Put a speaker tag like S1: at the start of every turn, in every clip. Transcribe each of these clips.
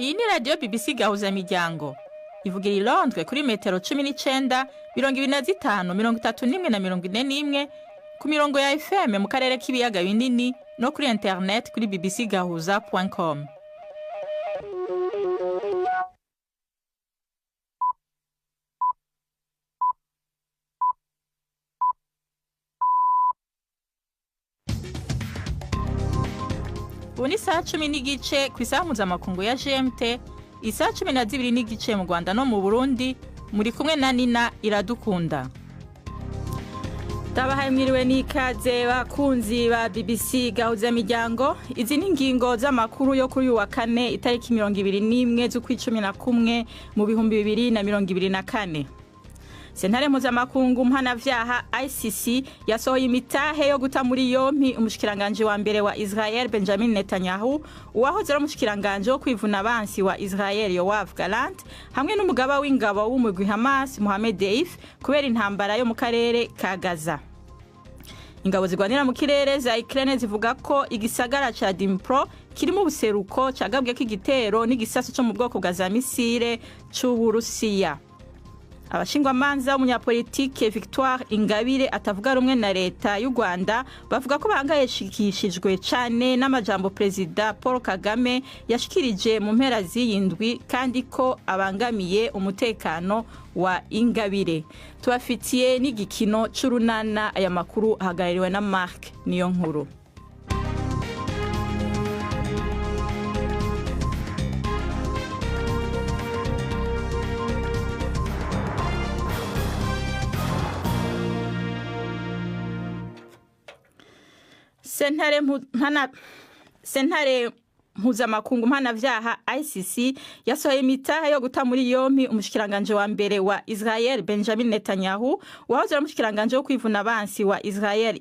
S1: Iyi ni radio BBC Gahuzamiryango. Ivugira i Londres kuri metero 19, 25, 31 na 41 ku mirongo ya FM mu karere k'ibiyaga binini no kuri internet kuri bbcgahuza.com. Ubu ni saa 10 n'igice ku isaha mpuzamakungu ya GMT, isaha 12 n'igice mu Rwanda no mu Burundi. Muri kumwe na Nina Iradukunda. Tabahaye mwiriwe n'ikaze bakunzi ba BBC Gahuzamiryango. Izi ni ingingo z'amakuru yo kuri wa kane itariki 21 z'ukwicumi mu bihumbi 2024. Sentare mpuzamakungu mpanavyaha ICC yasohoye imitahe yo guta muri yompi umushikiranganje wa mbere wa Israel Benjamin Netanyahu, uwahoze ari umushikiranganje wo kwivuna abansi wa Israel Yoav Gallant, hamwe n'umugaba w'ingabo w'umugwi Hamas Mohamed Deif kubera intambara yo mu karere ka Gaza. Ingabo zigwanira mu kirere za Ukraine zivuga ko igisagara ca Dnipro kiri mu buseruko cagabwe k'igitero n'igisasu cyo mu bwoko bwa za misile c'Uburusiya. Abashingwamanza w'umunyapolitike Victoire Ingabire atavuga rumwe na leta y'u Rwanda bavuga ko bahangayishikishijwe cyane n'amajambo Perezida Paul Kagame yashikirije mu mpera z'iyindwi kandi ko abangamiye umutekano wa Ingabire. Tubafitiye n'igikino c'urunana. Aya makuru ahagarariwe na Mark Niyonkuru. Sentare mpuzamakungu mpanavyaha ICC yasohoye imitahe yo guta muri yompi umushikiranganje wa mbere wa Israel Benjamin Netanyahu, uwahoze ari umushikiranganje wo kwivuna abansi wa Israel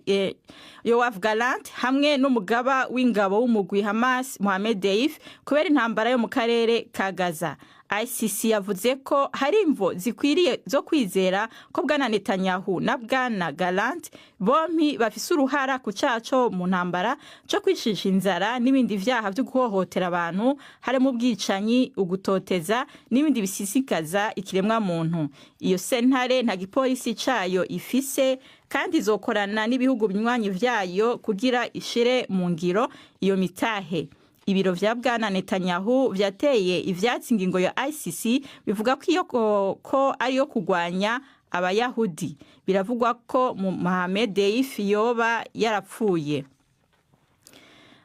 S1: Yoav Gallant, hamwe n'umugaba w'ingabo w'umugwi Hamas Mohamed Deif kubera intambara yo mu karere ka Gaza. ICC yavuze ko hari imvo zikwiriye zo kwizera ko bwana Netanyahu na bwana Gallant bompi bafise uruhara ku caco mu ntambara cyo kwishisha inzara n'ibindi vyaha byo guhohotera abantu, hari mu bwicanyi, ugutoteza n'ibindi bisisikaza ikiremwa muntu. Iyo sentare nta gipolisi cayo ifise kandi izokorana n'ibihugu binywanyi vyayo kugira ishire mu ngiro iyo mitahe. Ibiro vya bwana Netanyahu vyateye ivyatsi ingingo ya ICC bivuga ko ariyo kugwanya abayahudi. Biravugwa ko Mohamed Deif yoba yarapfuye.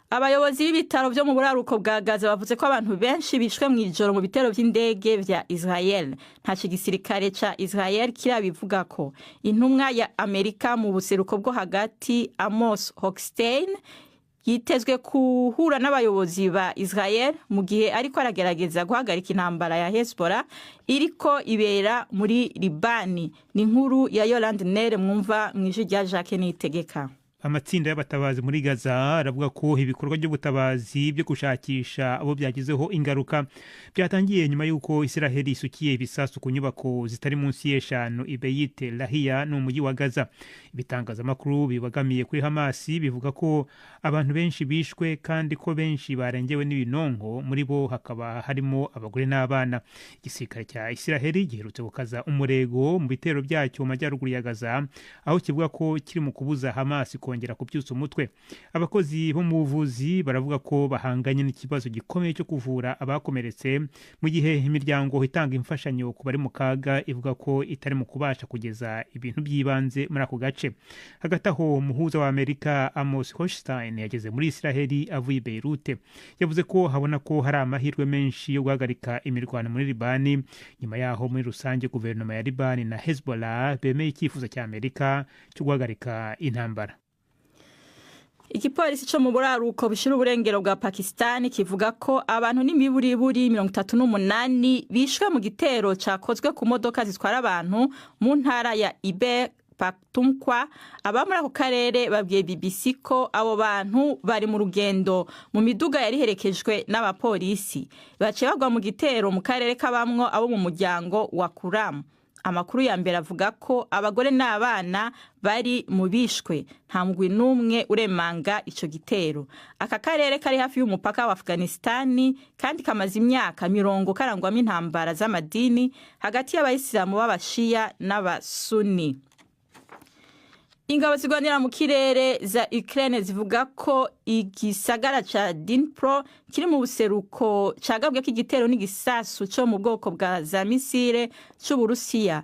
S1: Abayobozi b'ibitaro byo mu buraruko bwa Gaza bavuze ko abantu benshi bishwe mu ijoro mu bitero vy'indege vya Israel. Nta gisirikare ca Israel kirabivuga ko. Intumwa ya Amerika mu buseruko bwo hagati Amos Hochstein yitezwe kuhura n'abayobozi ba Israel mu gihe ariko aragerageza guhagarika intambara ya Hezbollah iriko ibera muri Libani. Ni inkuru ya Yolande Nere mwumva mw'ijwi rya Jacques Niyitegeka.
S2: Amatsinda y'abatabazi muri Gaza aravuga ko ibikorwa by'ubutabazi byo gushakisha abo byagizeho ingaruka byatangiye nyuma y'uko Israel isukiye ibisasu ku nyubako zitari munsi y'eshanu i Beit Lahia no mu mujyi wa Gaza. Ibitangazamakuru bibagamiye kuri Hamas bivuga ko abantu benshi bishwe kandi ko benshi barengewe n'ibinonko, muri bo hakaba harimo abagore n'abana. Igisirikare cya Israel giherutse gukaza umurego mu bitero byacyo mu majyaruguru ya Gaza, aho kivuga ko kiri mu kubuza Hamas kongera kubyutsa umutwe. Abakozi bo mu buvuzi baravuga ko bahanganye n'ikibazo gikomeye cyo kuvura abakomeretse, mu gihe imiryango itanga imfashanyo ku bari mu kaga ivuga ko itari mu kubasha kugeza ibintu by'ibanze muri ako gace. Hagati aho umuhuza wa Amerika Amos Hochstein yageze muri Israel avuye Beirut. Yavuze ko habona ko hari amahirwe menshi yo guhagarika imirwano muri Libani. Nyuma yaho muri rusange guverinoma ya Libani na Hezbollah bemeye icyifuzo cya Amerika cyo guhagarika intambara.
S1: Igipolisi cyo mu buraruko bishira uburengero bwa Pakistan kivuga ko abantu n'imiburiburi 38 bishwe mu gitero cakozwe ku modoka zitwara abantu mu ntara ya Khyber Pakhtunkhwa. Abamuri ako karere babwiye BBC ko abo bantu bari mu rugendo mu miduga yari herekejwe n'abapolisi. Baciye bagwa mu gitero mu karere kabamwo abo mu muryango wa Kuram. amakuru ya mbere avuga ko abagore n'abana bari mu bishwe nta mugwi n'umwe uremanga ico gitero. Aka karere kari hafi y'umupaka wa Afghanistan kandi kamaze imyaka 40 karangwamo intambara z'amadini hagati y'abayisilamu b'abashia n'abasuni. Ingabo zigwanira mu kirere za Ukraine zivuga ko igisagara ca Dnipro kiri mu buseruko cagabwe k'igitero n'igisasu cyo mu bwoko bwa za misile c'Uburusiya.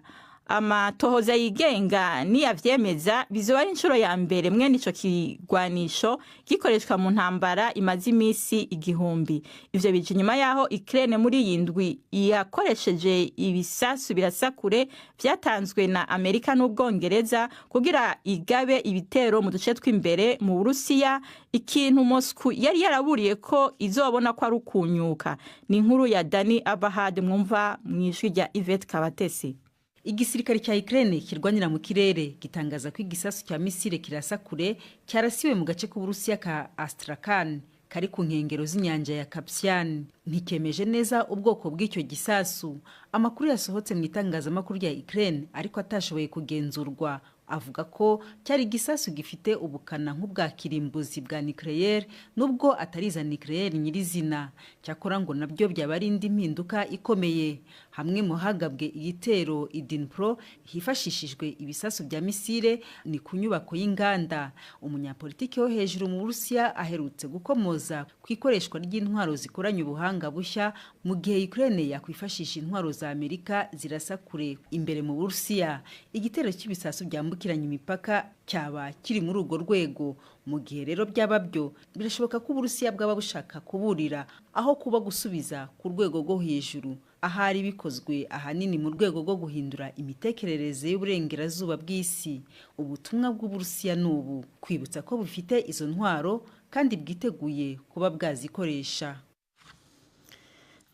S1: Amatohoza yigenga niyavyemeza bizoba ari inshuro ya mbere mwene ico kigwanisho gikoreshwa mu ntambara imaze imisi igihumbi. Ivyo bije nyuma yaho Ukraine muri yindwi yakoresheje ibisasu birasakure vyatanzwe na Amerika n'Ubwongereza kugira igabe ibitero mu duce tw'imbere mu Burusiya, ikintu Moscow yari yaraburiye ko izobona ko ari ukunyuka. Ni inkuru ya Dani Abahad mwumva mwijwi rya Yvette Kabatesi.
S3: Igisirikare cya Ukraine kirwanira mu kirere gitangaza ko igisasu cya misile kirasakure cyarasiwe mu gace k'Uburusiya ka Astrakhan kari ku nkengero z'inyanja ya Caspian. Ntikemeje neza ubwoko bw'icyo gisasu. Amakuru yasohotse mu itangazamakuru rya Ukraine ariko atashoboye kugenzurwa avuga ko cyari igisasu gifite ubukana nk'ubwa kirimbuzi bwa nucleaire nubwo atariza nucleaire nyirizina. Cyakora ngo nabyo byaba ari indi mpinduka ikomeye. Hamwe mu hagabwe igitero i Dnipro hifashishijwe ibisasu bya misile ni ku nyubako y'inganda. Umunyapolitiki wo hejuru mu Burusiya aherutse gukomoza ku ikoreshwa ry'intwaro zikoranye ubuhanga bushya mu gihe Ukraine yakwifashisha intwaro za Amerika zirasakure imbere mu Burusiya. Igitero cy'ibisasu byambukiranya imipaka cyaba kiri muri urwo rwego. Mu gihe rero byaba byo birashoboka ko Uburusiya bwaba bushaka kuburira aho kuba gusubiza ku rwego rwo hejuru, ahari bikozwe ahanini mu rwego rwo guhindura imitekerereze y'uburengerazuba bw'isi. Ubutumwa bw'Uburusiya n'ubu kwibutsa ko bufite izo ntwaro kandi bwiteguye kuba bwazikoresha.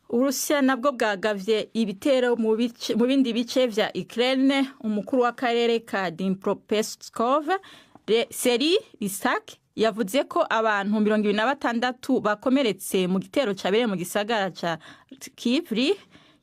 S1: Urusiya nabwo bwagavye ibitero mu bindi bice vya Ukraine. Umukuru w'akarere ka Dnipropetrovsk Seri Isak yavuze ko abantu 26 bakomeretse mu gitero cabereye mu gisagara ca Kivri.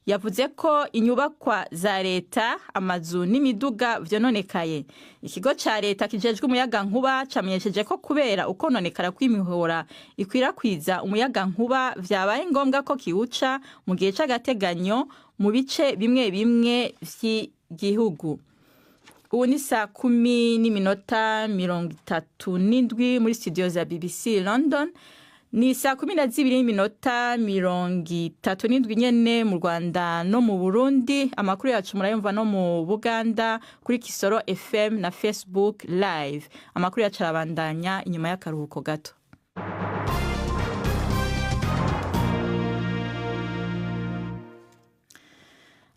S1: Yavuze ko inyubakwa za leta, amazu n'imiduga vyononekaye. Ikigo ca leta kijejwe umuyaga nkuba camenyesheje ko kubera ukononekara kw'imihora ikwirakwiza umuyaga nkuba vyabaye ngombwa ko kiwuca mu gihe c'agateganyo mu bice bimwe bimwe vy'igihugu. Ubu ni saa 10:37 muri studio za BBC London. Ni saa 12:37 nyene mu Rwanda no mu Burundi. Amakuru yacu murayumva no mu Buganda kuri Kisoro FM na Facebook Live. Amakuru yacu arabandanya inyuma y'akaruhuko gato.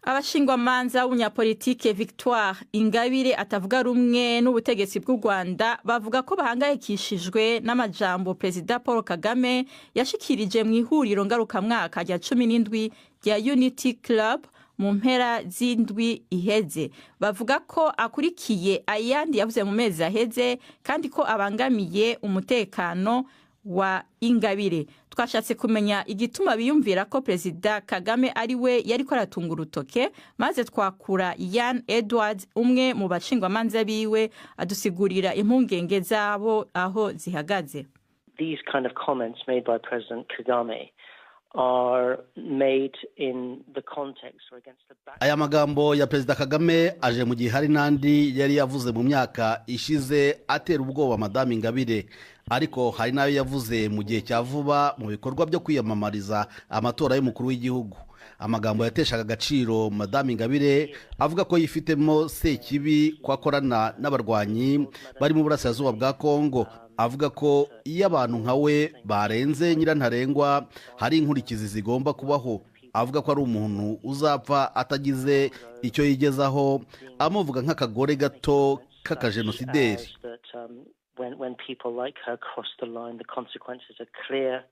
S1: Abashingwamanza w'umunyapolitike Victoire Ingabire atavuga rumwe n'ubutegetsi bw'u Rwanda bavuga ko bahangayikishijwe n'amajambo Perezida Paul Kagame yashikirije mu ihuriro ngarukamwaka rya 17 rya Unity Club mu mpera z'indwi iheze. Bavuga ko akurikiye ayandi yavuze mu mezi aheze kandi ko abangamiye umutekano wa Ingabire. Twashatse kumenya igituma biyumvira ko Perezida Kagame ari we yari ko aratunga urutoke, maze twakura Ian Edwards umwe mu bashingwamanza biwe adusigurira impungenge zabo aho zihagaze.
S4: These kind of comments made by President Kagame are made in the context or against the back.
S5: Aya magambo ya Perezida Kagame aje mu gihe hari nandi yari yavuze mu myaka ishize atera ubwoba Madame Ingabire, ariko hari nayo yavuze mu gihe cya vuba mu bikorwa byo kwiyamamariza amatora y'umukuru w'igihugu. Amagambo yateshaga agaciro Madame Ingabire avuga ko yifitemo sekibi kwakorana n'abarwanyi bari mu burasirazuba bwa Kongo. Avuga ko iyo abantu nkawe barenze nyirantarengwa hari inkurikizi zigomba kubaho. Avuga ko ari umuntu uzapfa atagize icyo yigezaho, amuvuga nk'akagore gato k'akajenosideri.
S4: When people like her cross the line, the consequences are clear.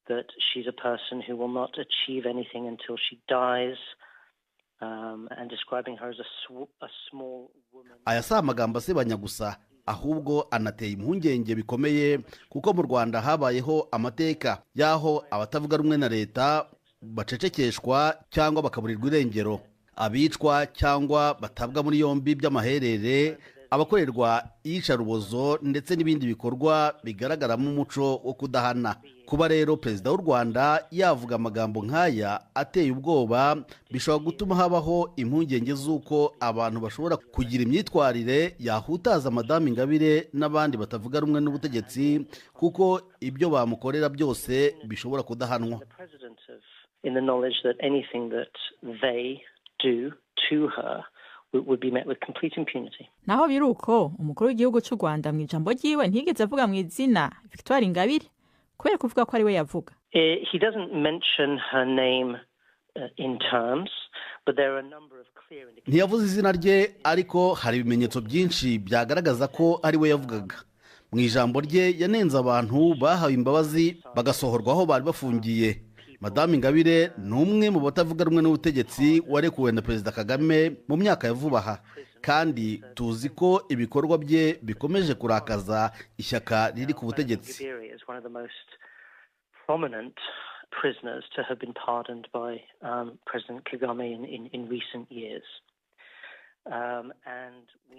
S4: That she's a person who will not achieve anything until she dies, and describing her as a small woman.
S5: Aya si amagambo asebanya gusa, ahubwo anateye impungenge bikomeye kuko mu Rwanda habayeho amateka yaho abatavuga rumwe na leta bacecekeshwa cyangwa bakaburirwa irengero. abicwa cyangwa batabwa muri yombi by'amaherere, abakorerwa iyicarubozo ndetse n'ibindi bikorwa bigaragaramo umuco wo kudahana. Kuba rero perezida w'u Rwanda yavuga amagambo nk'aya ateye ubwoba bishobora gutuma habaho impungenge z'uko abantu bashobora kugira imyitwarire yahutaza Madame Ingabire n'abandi batavuga rumwe n'ubutegetsi, kuko ibyo bamukorera byose bishobora kudahanwa.
S4: In the knowledge that anything that they do to her would be met with complete impunity.
S1: Naho biruko umukuru w'igihugu cy'u Rwanda mu ijambo ryiwe ntigeze avuga mu izina Victoire Ingabire kubera kuvuga ko ari we yavuga.
S4: He doesn't mention her name in terms, but there are a number of clear indications.
S5: Ntiyavuze izina rye, ariko hari ibimenyetso byinshi byagaragaza ko ari we yavugaga. Mu ijambo rye yanenze abantu bahawe imbabazi bagasohorwa aho bari bafungiye. Madame Ingabire ni umwe mu batavuga rumwe n'ubutegetsi warekuwe na Perezida Kagame mu myaka ya vuba aha, kandi tuzi ko ibikorwa bye bikomeje kurakaza ishyaka riri ku butegetsi.
S4: Prisoners to have been pardoned by President Kagame in recent years.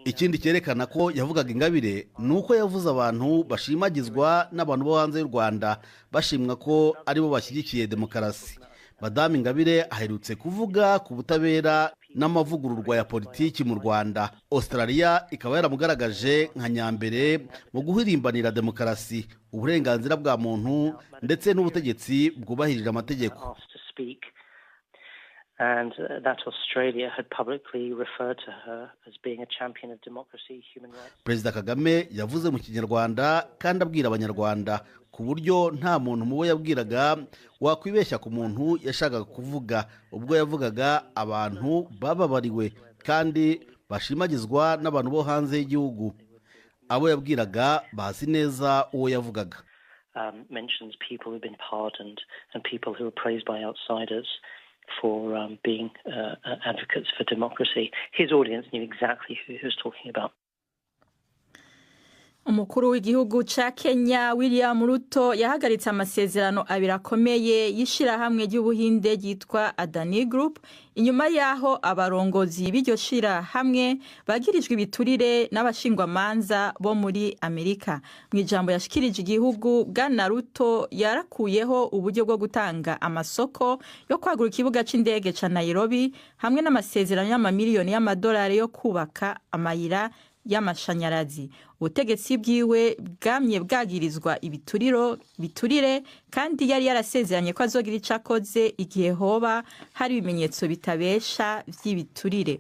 S5: Ikindi cyerekana ko yavugaga Ingabire ni uko yavuze abantu bashimagizwa n'abantu bo hanze y'u Rwanda bashimwa ko aribo bashyigikiye demokarasi. Madame Ingabire aherutse kuvuga ku butabera n'amavugururwa ya politiki mu Rwanda. Australia ikaba yaramugaragaje nka nyambere mu guhirimbanira demokarasi, uburenganzira bwa muntu ndetse n'ubutegetsi bwubahirira amategeko.
S4: And that Australia had publicly referred to her as being a champion of democracy, human rights.
S5: Perezida Kagame yavuze mu Kinyarwanda kandi abwira Abanyarwanda ku buryo nta muntu mu bo yabwiraga wakwibeshya ku muntu yashakaga kuvuga ubwo yavugaga abantu bababariwe kandi bashimagizwa n'abantu bo hanze y'igihugu. Abo yabwiraga bazi neza uwo yavugaga.
S4: Mentions people who've been pardoned and people who are praised by outsiders for being advocates for democracy. His audience knew exactly who he was talking about.
S1: Umukuru w'igihugu ca Kenya William Ruto yahagaritse amasezerano abiri akomeye y'ishirahamwe ry'ubuhinde ryitwa Adani Group inyuma yaho abarongozi b'iryo shirahamwe bagirijwe ibiturire n'abashingwamanza bo muri Amerika. Mu ijambo yashikirije igihugu, Bwana Ruto yarakuyeho uburyo bwo gutanga amasoko yo kwagura ikibuga c'indege ca Nairobi hamwe n'amasezerano y'amamiliyoni y'amadolari yo kubaka amayira y'amashanyarazi. Ubutegetsi bwiwe bwamye bwagirizwa biturire kandi yari yarasezeranye ko azogira ico akoze igihe hoba hari ibimenyetso bitabesha vy'ibiturire.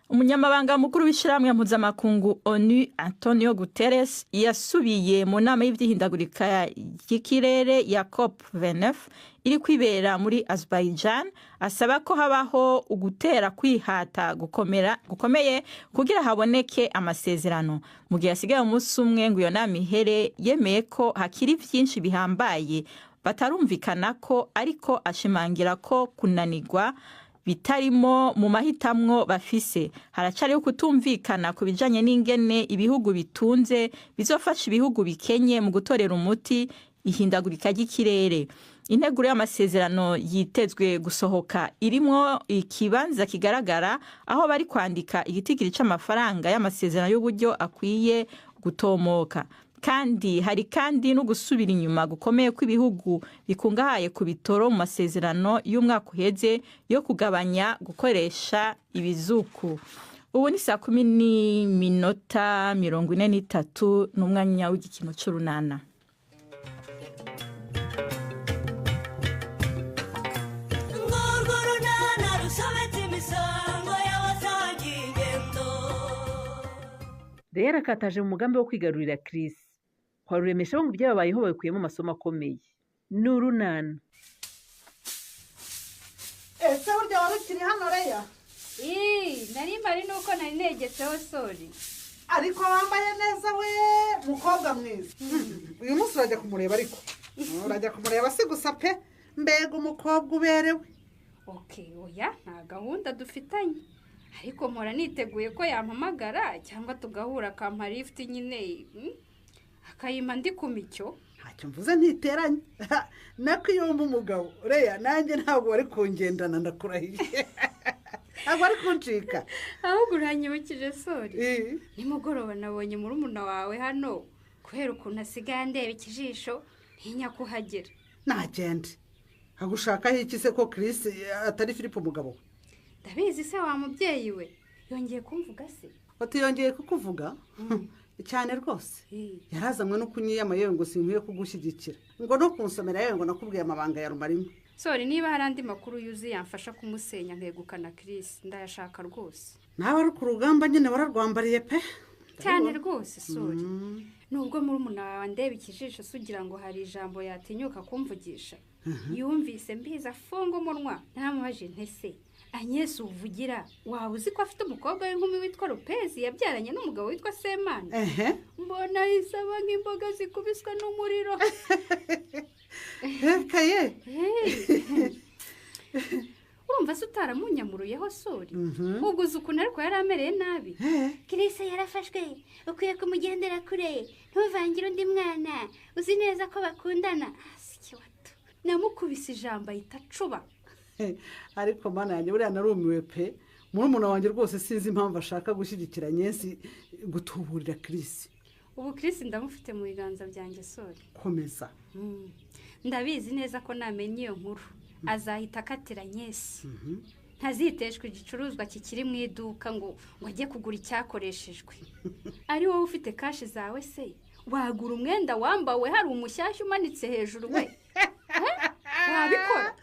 S1: Umunyamabanga mukuru w'ishirahamwe mpuzamakungu ONU Antonio Guterres yasubiye mu nama y'ivyihindagurika y'ikirere ya COP29 iri kwibera muri Azerbaijan, asaba ko habaho ugutera kwihata gukomeye kugira haboneke amasezerano. Mu gihe asigaye umunsi umwe ngo iyo nama ihere, yemeye ko hakiri vyinshi bihambaye batarumvikana ko, ariko ashimangira ko kunanirwa bitarimo mu mahitamwo bafise. Haracariho kutumvikana ku bijanye n'ingene ibihugu bitunze bizofasha ibihugu bikenye mu gutorera umuti ihindagurika ry'ikirere. Integuro y'amasezerano yitezwe gusohoka irimwo ikibanza kigaragara aho bari kwandika igitigiri c'amafaranga y'amasezerano y'uburyo akwiye gutomoka. Kandi hari kandi no gusubira inyuma gukomeye kw'ibihugu bikungahaye ku bitoro mu masezerano y'umwaka uheze yo kugabanya gukoresha ibizuku. Ubu ni 10:43 n'umwanya w'igikino c'urunana.
S3: Rero akataje mu mugambi wo kwigarurira Chris. Kwaruremesha bo mu byababayeho babikuyemo amasomo akomeye. N'urunana.
S6: Ese burya warukiri hano Reya?
S7: Nari mbari nuko nari negetseho sori.
S6: Ariko wambaye neza we mukobwa mwiza. Uyu munsi urajya kumureba ariko. Urajya kumureba si gusa pe, mbega umukobwa uberewe.
S7: Okay, oya nta gahunda dufitanye. Ariko mpora niteguye ko yampamagara cyangwa tugahura akampa lift nyine. Akayima ndi ku micyo.
S6: ntacyo mvuze ntiteranye nako iyo wumva umugabo reya nanjye ntabwo wari kungendana ndakurahiye ntabwo ari kuncika
S7: ahubwo uranyibukije sori nimugoroba nabonye murumuna wawe hano kubera ukuntu asigaye andeba ikijisho ntinya kuhagera
S6: ntagende agushakaho iki se ko Chris atari Philippe umugabo we
S7: ndabizi se wa mubyeyi we yongeye kumvuga se
S6: utiyongeye kukuvuga cyane rwose yarazamwe no kunyiyama yewe ngo sinkwiye kugushyigikira ngo no kunsomera yewe ngo nakubwiye amabanga ya Rumarimo
S7: sori niba hari andi makuru yuzuye yamfasha kumusenya nkegukana Chris ndayashaka rwose
S6: nawe ari ku rugamba nyine wararwambariye pe
S7: cyane rwose sori nubwo murumuna wawe ndeba ikijisho sugira ngo hari ijambo yatinyuka kumvugisha yumvise mbiza afunga umunwa ntamubaje ntese Agnes uvugira waba uzi ko afite umukobwa w'inkumi witwa Lopez yabyaranye n'umugabo witwa Semana mbona isaba nk'imboga zikubiswe n'umuriro
S6: kaye
S7: urumva se utaramunyamuruyeho sori ubwo uzi ukuntu ariko yari amereye nabi Chris yarafashwe ukwiye kumugendera kure ntuvangire undi mwana uzi neza ko bakundana sikiwato namukubise ijambo ahita acuba
S6: ariko mana yanjye buriya narumiwe pe murumuna wanjye rwose sinzi impamvu ashaka gushyigikira Agnes gutuburira Chris
S7: ubu Chris ndamufite mu biganza byanjye sori
S6: komeza
S7: ndabizi neza ko namenye iyo nkuru azahita akatira Agnes ntaziteshwe igicuruzwa kikiri mu iduka ngo ajye kugura icyakoreshejwe ari wowe ufite kashi zawe se wagura umwenda wambawe hari umushyashya umanitse hejuru we wabikora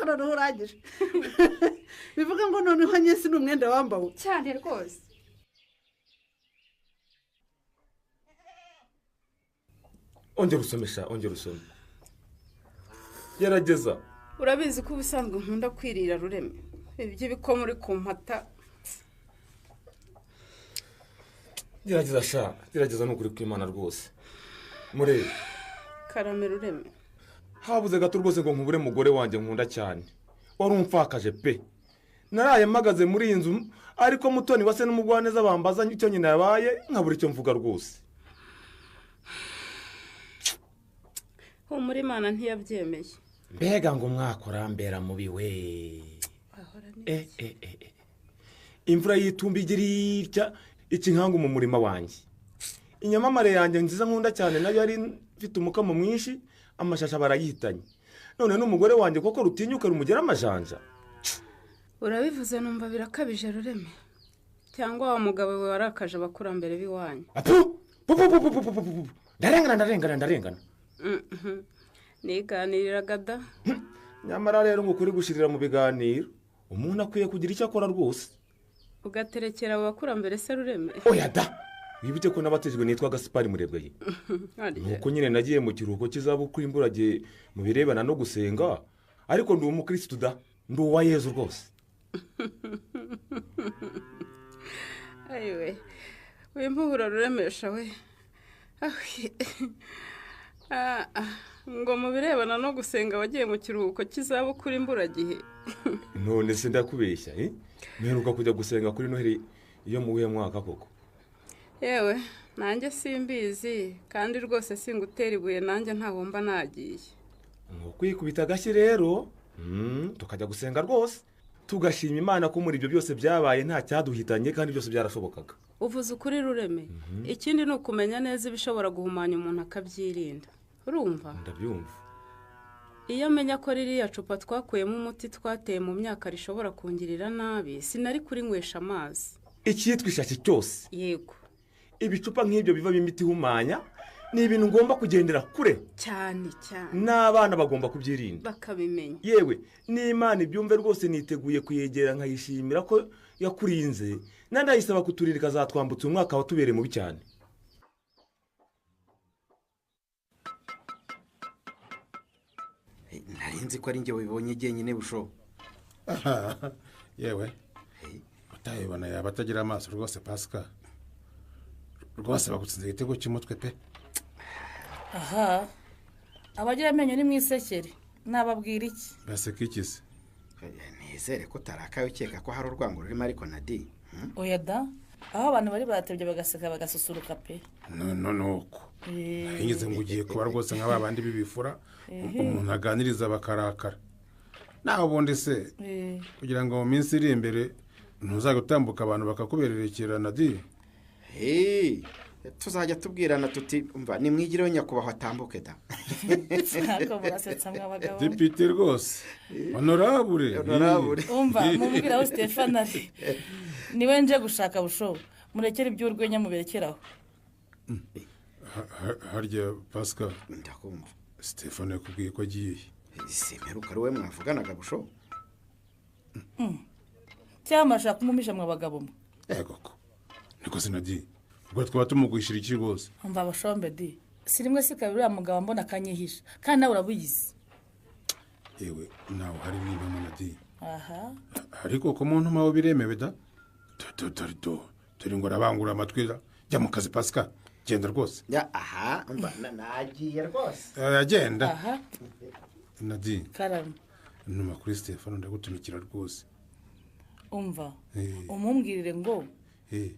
S6: noneho urangije bivuga ngo noneho Agnes ni umwenda wambawe
S7: cyane rwose
S8: ongera usome gerageza
S9: urabizi ko ubusanzwe nkunda kwirira Rureme ibyo biko muri kumpata
S8: gerageza n'ukuri kw'Imana rwose murebe
S9: karame Rureme
S8: habuze gato rwose ngo nkubure mugore wanjye nkunda cyane wari umfakaje pe naraye mpagaze muri iyi nzu ariko Mutoni wase n'umugwaneza bambaza icyo nyine yabaye nkabura icyo mvuga rwose
S9: muri Imana ntiyabyemeye
S8: mbega ngo mwakorambera mubi we imvura yitumba igira irya ikinkanga mu murima wanjye inyamamare yanjye nziza nkunda cyane nayo yari mfite umukamo mwinshi amashasha barayihitanye none n'umugore wanjye koko rutinyuka rumugera amajanja
S9: urabivuze numva birakabije Rureme cyangwa wa mugabo we warakaje abakurambere biwanyu
S8: ndarengana
S9: niganiriraga da
S8: nyamara rero ngo kuri gushirira mu biganiro umuntu akwiye kugira icyo akora rwose
S9: ugaterekera abo bakurambere se Rureme
S8: oya da wibuke ko nabatejwe nitwa Gaspari Murebwaye nuko nyine nagiye mu kiruhuko cy'izabukuru imburagihe mu birebana no gusenga ariko ndi umukristo da ndi uwa Yezu rwose
S9: ayiwe wimpuhura Ruremesha we ngo mu birebana no gusenga wagiye mu kiruhuko cy'izabukuru imburagihe
S8: none se ndakubeshya mperuka kujya gusenga kuri Noheli iyo mu wihe mwaka koko
S9: yewe nanjye simbizi kandi rwose singutera ibuye nanjye ntahomba nagiye
S8: ngo kwikubita agashyi rero tukajya gusenga rwose tugashima Imana ko muri ibyo byose byabaye nta cyaduhitanye kandi byose byarashobokaga
S9: uvuze ukuri Rureme ikindi ni ukumenya neza ibishobora guhumanya umuntu akabyirinda urumva
S8: ndabyumva
S9: iyo amenya ko ririya cupa twakuyemo umuti twateye mu myaka rishobora kungirira nabi sinari kurinywesha amazi
S8: icyitwa ishashi cyose
S9: yego
S8: ibicupa nk'ibyo bivamo imiti ihumanya ni ibintu ngomba kugendera kure
S9: cyane
S8: n'abana bagomba kubyirinda
S9: bakabimenya
S8: yewe n'Imana ibyumve rwose niteguye kuyegera nkayishimira ko yakurinze nandayisaba kuturira ikazatwambutsa umwaka watubereye mubi cyane
S10: narinzi ko ari njye wabibonye jyenyine busho
S11: yewe utayibona yaba atagira amaso rwose Pascal rwose bagutsinze igitego cy'umutwe pe
S12: abagira amenyo ni mwisekere nababwira iki
S11: baseka iki se
S10: nizere ko utarakaye ukeka ko hari urwango rurimo ariko Nadi
S12: oya da aho abantu bari batebye bagaseka bagasusuruka pe.
S11: nuko ngize ngo ugiye kuba rwose nka babandi bibifura umuntu aganiriza bakarakara naho ubundi se kugira ngo mu minsi iri imbere ntuzagutambuka abantu bakakubererekera di
S10: tuzajya tubwirana tuti umva nimwigireho nyakubahwa atambuke da.
S12: Ntabwo murasetsa mwabagabo.
S11: depite rwose honorable
S12: umva mubwira aho Stefano ari niwe nje gushaka busho murekere iby'urwenya muberekeraho.
S11: harya Pascal
S10: ndakumva
S11: Stefano yakubwiye ko agiye
S10: simperuka ari we mwavuganaga busho
S12: cyangwa ashaka kumumisha mwabagabo mwe.
S11: yego ko niko sinadi ubwo twaba tumugwishira iki rwose.
S12: umva bashombe di si rimwe si kabiri uriya mugabo mbona akanyihisha kandi nawe urabuyizi.
S11: yewe nawe hari niba munadi
S12: aha
S11: ariko ko muntu mawe biremewe da turi ngo arabangura amatwi jya mu kazi Pascal genda rwose.
S10: aha umva nagiye rwose
S11: agenda.
S12: aha
S11: nadi
S12: karame
S11: numa kuri Stefano ndagutumikira rwose.
S12: umva umumbwirire ngo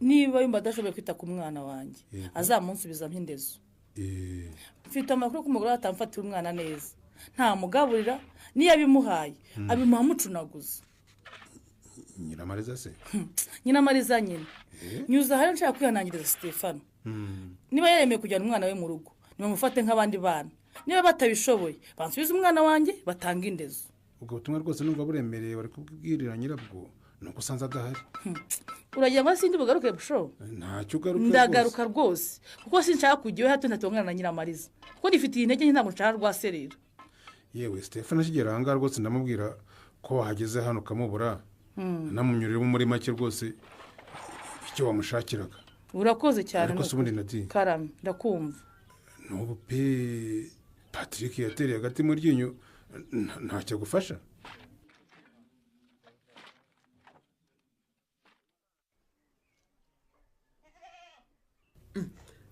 S12: niba yumva adashoboye kwita ku mwana wanjye azamunsubiza nk'indezo. mfite amakuru ko umugore atamfatira umwana neza nta mugaburira niyo abimuhaye abimuha mucunaguza.
S11: Nyiramariza se
S12: Nyiramariza nyine nyuza hari nshaka kwihanangiriza Stefano niba yaremeye kujyana umwana we mu rugo nimumufate nk'abandi bana niba batabishoboye bansubiza umwana wanjye batanga indezo.
S11: ubwo butumwa rwose numva buremereye bari kubwirira nyirabwo nuko usanze adahari.
S12: uragira ngo sindi bugaruke busho
S11: ntacyo ugaruka
S12: ndagaruka rwose kuko sinshaka kujyayo hato ntatongana na Nyiramariza kuko nifitiye intege nke ntabwo nshaka rwaserera.
S11: yewe Stefano akigera ahangaha rwose ndamubwira ko wahageze hano ukamubura namunyuriremo muri make rwose icyo wamushakiraga.
S12: urakoze cyane
S11: ariko se ubundi nadi
S12: karame ndakumva.
S11: n'ubu pe Patrick yatereye agati mu ryinyo ntacyo gufasha.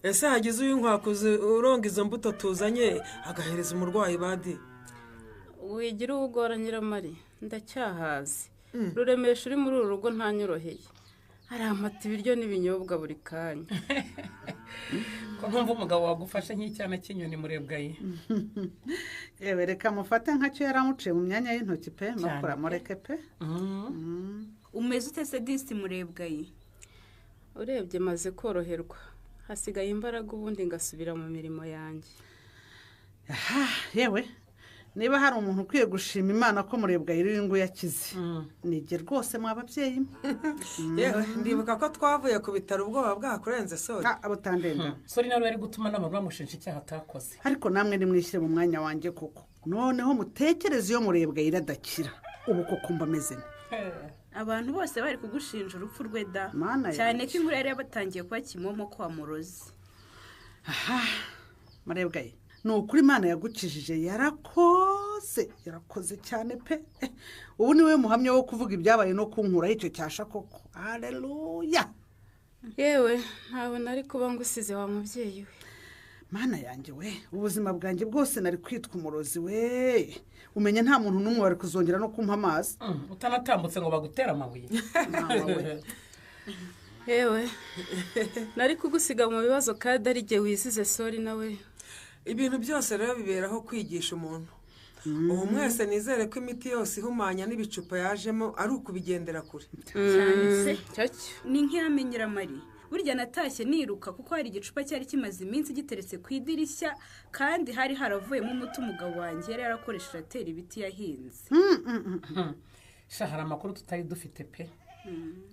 S13: ese hagize uy'inkwakuzi uronga izo mbuto tuzanye agahereza umurwayi badi.
S9: wigira uwugora Nyiramari ndacyahazi ruremesha uri muri uru rugo ntanyoroheye arampata ibiryo n'ibinyobwa buri kanya.
S14: ko nkumva umugabo wagufashe nk'icyana cy'inyoni murebwaye.
S6: yewe reka mufate nkacyo yaramuciye mu myanya y'intoki pe makora mureke pe.
S15: umeze ute se disi murebwaye.
S9: urebye maze koroherwa hasigaye imbaraga ubundi ngasubira mu mirimo yanjye.
S6: yewe niba hari umuntu ukwiye gushima Imana ko murebwa iringu yakize nige rwose mwababyeyi.
S13: yewe ndibuka ko twavuye ku bitaro ubwoba bwakurenze sori.
S6: abutandenda
S14: sori nawe ari gutuma n'abantu bamushinja icyaha atakoze.
S6: ariko namwe nimwishyire mu mwanya wanjye koko noneho mutekereze iyo murebwa iradakira ubu koko mbameze nte.
S15: abantu bose bari kugushinja urupfu rwe da cyane ko inkuru yari yabatangiye kuba kimomo kwa murozi.
S6: murebwa ni ukuri Imana yagukijije yarakoze cyane pe. ubu niwe muhamya wo kuvuga ibyabaye no kunkuraho icyo cyasha koko. haleluya.
S9: yewe ntawe nari kuba ngusize wa mubyeyi we.
S6: Mana yanjye we ubuzima bwanjye bwose nari kwitwa umurozi we. umenya nta muntu n'umwe wari kuzongera no kumpa amazi.
S14: utanatambutse ngo bagutera amabuye.
S9: yewe nari kugusiga mu bibazo kandi ari jye wizize sori nawe.
S13: ibintu byose rero biberaho kwigisha umuntu. ubu mwese nizere ko imiti yose ihumanya n'ibicupa yajemo ari ukubigendera kure.
S15: ni nk'iyamenyera Mari burya natashye niruka kuko hari igicupa cyari kimaze iminsi giteretse ku idirishya kandi hari haravuyemo umuti umugabo wanjye yari yarakoresheje atera ibiti yahinze.
S14: shahara amakuru tutari dufite pe.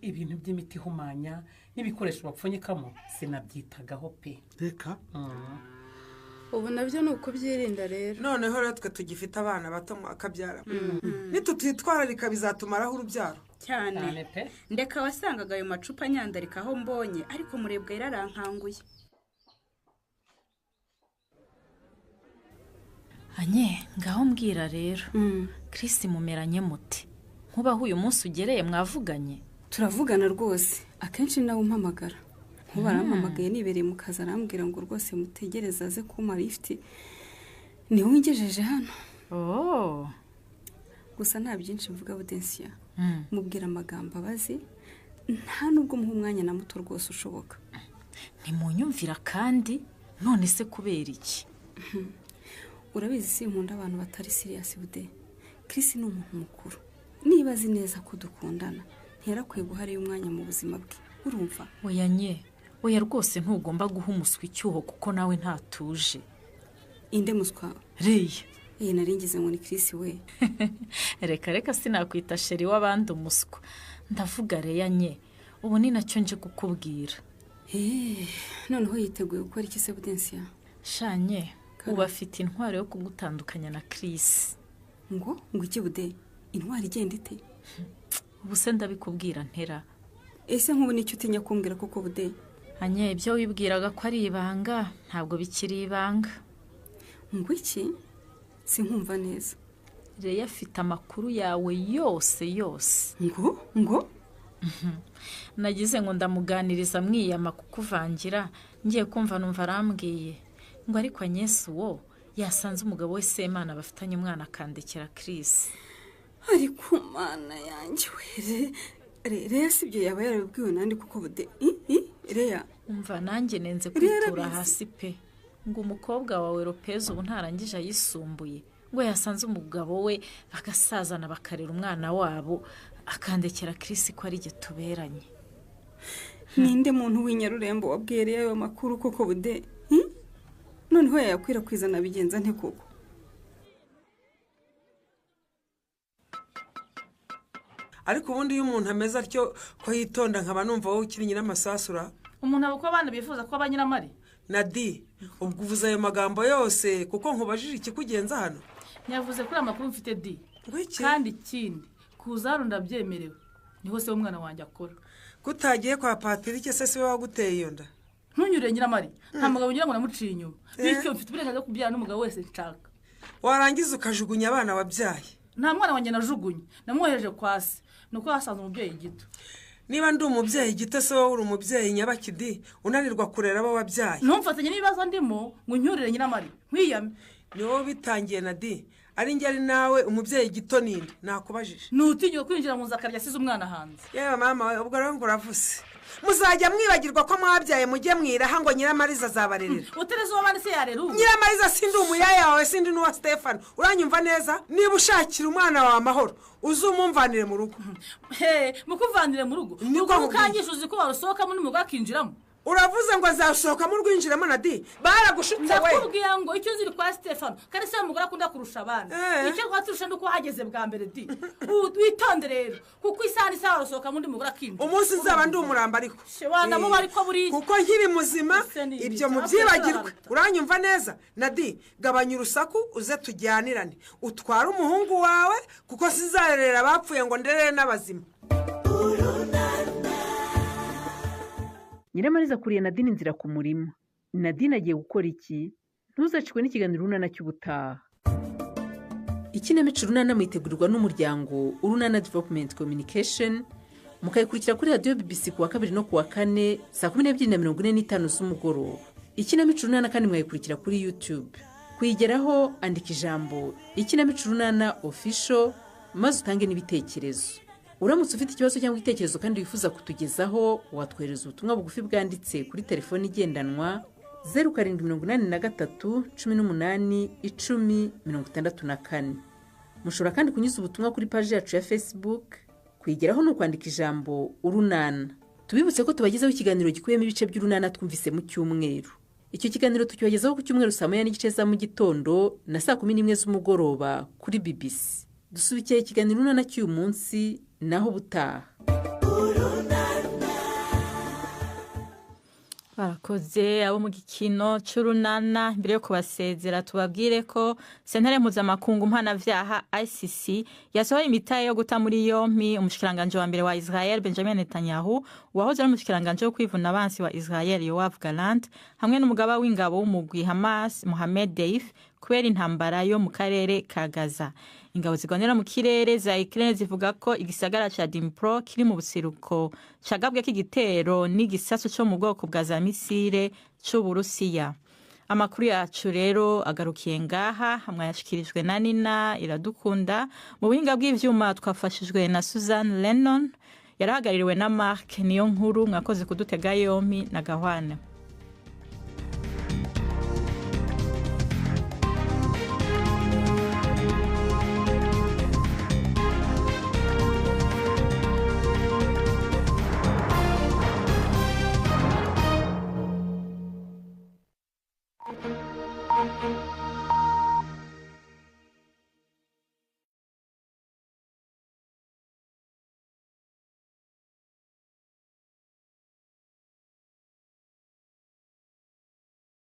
S14: ibintu by'imiti ihumanya n'ibikoresho bapfunyikamo sinabyitagaho pe.
S6: reka
S9: ubu nabyo ni ukubyirinda rero.
S13: noneho rero twe tugifite abana bato akabyara nitutitwararika bizatumaraho urubyaro
S15: cyane pe. ndeka wasangaga ayo macupa nyandarika aho mbonye ariko murebwa yararankanguye.
S16: anye ngaho mbwira rero Chris mumeranye muti nkubaho uyu munsi ugereye mwavuganye.
S17: turavugana rwose akenshi nawe umpamagara nkuba arampamagaye nibereye mu kazi arambwira ngo rwose mutegereze aze kumara ifite niwe ungejeje hano. gusa nta byinshi mvuga Budensiya mubwira amagambo abazi nta nubwo muha umwanya na muto rwose ushoboka.
S16: ntimunyumvira kandi none se kubera iki?
S17: Urabizi si nkunda abantu batari serious bude. Chris ni umuntu mukuru, niba azi neza ko dukundana ntiyarakwiye guhariye umwanya mu buzima bwe, urumva?
S16: Oya rwose ntugomba guha umuswa icyuho kuko nawe ntatuje.
S17: Inde muswa?
S16: Reya.
S17: Naringize ngo ni Chris we.
S16: reka sinakwita sheri w'abandi umuswa, ndavuga Reya nye, ubu ni nacyo nje kukubwira.
S17: Noneho yiteguye gukora iki se Budensia?
S16: Shanye, ubu afite intwaro yo kugutandukanya na Chris.
S17: Ngo iki bude? Intwaro igenda ite?
S16: Ubu se ndabikubwira ntera.
S17: Ese nk'ubu nicyo utinya kumbwira koko bude?
S16: Anye, ibyo wibwiraga ko ari ibanga ntabwo bikiri ibanga.
S17: Ngo iki? Sinkumva neza.
S16: Reya afite amakuru yawe yose.
S17: Ngo?
S16: Nagize ngo ndamuganiriza mwiyama kukuvangira, ngiye kumva numva arambwiye ngo ariko Agnes wo yasanze umugabo we Semana bafitanye umwana akandekera Chris.
S17: Ariko mana yanjye we, Reya sibyo yaba yarabibwiwe nandi kuko bude? Reya,
S16: umva nanjye nenze kwitura hasi pe. Ngo umukobwa wawe Lopez ubu ntarangije ayisumbuye, ngo yasanze umugabo we bagasazana bakarera umwana wabo akandekera Chris ko ari tuberanye.
S17: Ninde muntu w'inyarurembo wabwiriye ayo makuru koko bude? Noneho yakwirakwiza nabigenza nte koko?
S13: Ariko ubundi iyo umuntu ameze atyo ko yitonda nkaba numva wowe ukiri nyiramasasura.
S12: Umuntu abo ko abana bifuza ko abanyiramari.
S13: Nadi, ubwo uvuze ayo magambo yose kuko nkubajije ikikugenza hano.
S12: Nyavuze kuri amakuru mfite di. Kandi ikindi kuza hano ndabyemerewe. Niho se umwana wanjye akora.
S13: Kutagiye kwa Patrick se we waguteye iyo nda?
S12: Ntunyure nyiramari. Nta mugabo ngira ngo namuciye inyuma. Bityo mfite uburenganzira bwo kubyara n'umugabo wese nshaka.
S13: Warangiza ukajugunya abana wabyaye.
S12: Nta mwana wanjye najugunye. Namwohereje kwa se. Nuko hasanze umubyeyi gito.
S13: Niba ndi umubyeyi gito se wowe uri umubyeyi nyabakidi unanirwa kurera abo wabyaye.
S12: Ntumfatanye n'ibibazo ndimo ngo nyurire nyiramari. Nkwiyame.
S13: Niwo bitangiye Nadi. Ari njye nawe umubyeyi gito ninde nakubajije.
S12: Nutinyo kwinjira mu zakarya size umwana hanze.
S13: Yewe mama ubwo rero nguravuse. Muzajya mwibagirwa ko mwabyaye mujye mwiraha ngo Nyiramariza azabarerera.
S12: Utereze wabandi se yareru.
S13: Nyiramariza sindi umuyaya wawe sindi n'uwa Stefano. Uranyumva neza? Niba ushakira umwana wawe amahoro uzumumvanire mu rugo.
S12: Mukuvanire mu rugo. Nuko mukangisha uzi ko warusohoka muri mugo akinjiramo.
S13: Uravuze ngo azasohoka mu rwinjiramo Nadi. Baragushutse we.
S12: Ndakubwiye ngo icyo ziri kwa Stefano kandi se umugore akunda kurusha abana. Icyo kwaturusha nduko hageze bwa mbere di. Witonde rero kuko isani se warusohoka muri mugo akinjira.
S13: Umunsi nzaba ndi umuramba ariko.
S12: Shebana mu bari ko buri.
S13: Kuko nkiri muzima ibyo mubyibagirwe. Uranyumva neza Nadi, gabanya urusaku uze tujyanirane. Utwara umuhungu wawe kuko sizarerera bapfuye ngo nderere n'abazima.
S3: Nyiramariza kuriye Nadine inzira ku murima. Nadine agiye gukora iki? Ntuzacikwe n'ikiganiro Urunana cy'ubutaha. Ikinamico Urunana mwitegurirwa n'umuryango Urunana Development Communication, mukayikurikira kuri radio BBC kuwa 2 no kuwa 4 saa 12:45 z'umugoroba. Ikinamico Urunana kandi mwayikurikira kuri YouTube. Kuyigeraho andika ijambo Ikinamico Urunana Official maze utange n'ibitekerezo. Uramutse ufite ikibazo cyangwa igitekerezo kandi wifuza kutugezaho, watwohereza ubutumwa bugufi bwanditse kuri telefoni igendanwa 0783 18 10 64. Mushobora kandi kunyuza ubutumwa kuri page yacu ya Facebook. Kuyigeraho no kwandika ijambo Urunana. Tubibutse ko tubagezaho ikiganiro gikuyemo ibice by'Urunana twumvise mu cyumweru. Icyo kiganiro tukibagezaho ku cyumweru saa 9:30 za mu gitondo na saa 11 z'umugoroba kuri BBC. Dusubikiye ikiganiro Urunana cy'uyu munsi naho butaha.
S1: Barakoze abo mu gikino cy'Urunana. Mbere yo kubasezera tubabwire ko sentare mpuzamakungu mpanavyaha ICC yasohoye imitahe yo guta muri yompi umushikiranganje wa mbere wa Israel Benjamin Netanyahu, wahoze ari umushikiranganje wo kwivuna abansi wa Israel Yoav Gallant, hamwe n'umugaba w'ingabo w'umugwi Hamas Mohamed Deif kubera intambara yo mu karere ka Gaza. Ingabo zigwanira mu kirere za Ukraine zivuga ko igisagara ca Dnipro kiri mu buseruko cagabwe k'igitero n'igisasu cyo mu bwoko bwa za misile c'Uburusiya. Amakuru yacu rero agarukiye ngaha, hamwe yashikirijwe na Nina Iradukunda, mu buhinga bw'ivyuma twafashijwe na Susan Lennon. yarahagaririwe na Mark niyo nkuru mwakoze kudutega yompi na Gahwana.